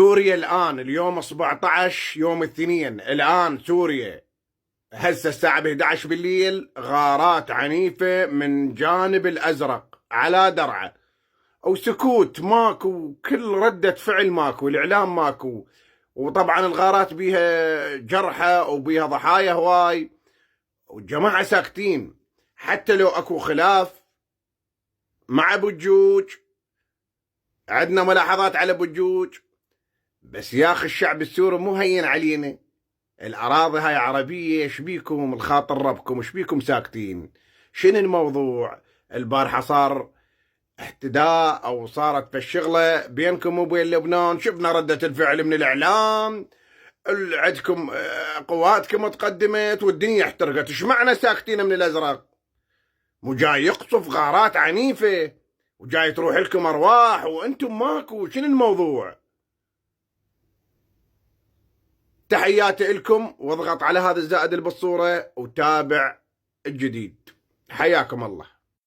سوريا الآن اليوم 17 يوم الاثنين، الآن سوريا هسه الساعة 11 بالليل غارات عنيفة من جانب الأزرق على درعا، وسكوت ماكو، كل ردة فعل ماكو، الإعلام ماكو. وطبعا الغارات بيها جرحى وبيها ضحايا هواي، والجماعة ساكتين. حتى لو اكو خلاف مع بجوج، عندنا ملاحظات على بجوج، بس يا اخي الشعب السوري مو هين علينا. الأراضي هاي عربية، شبيكم الخاطر ربكم، شبيكم ساكتين؟ شنو الموضوع؟ البارحة صار احتداء أو صارت في الشغلة بينكم وبين لبنان، شفنا ردة الفعل من الإعلام، عندكم قواتكم تقدمت والدنيا احترقت. ايش معنى ساكتين من الأزرق؟ مو جاي يقصف غارات عنيفة وجاي تروح لكم أرواح وأنتم ماكو؟ شنو الموضوع؟ تحياتي لكم، واضغط على هذا الزائد اللي بالصورة وتابع الجديد. حياكم الله.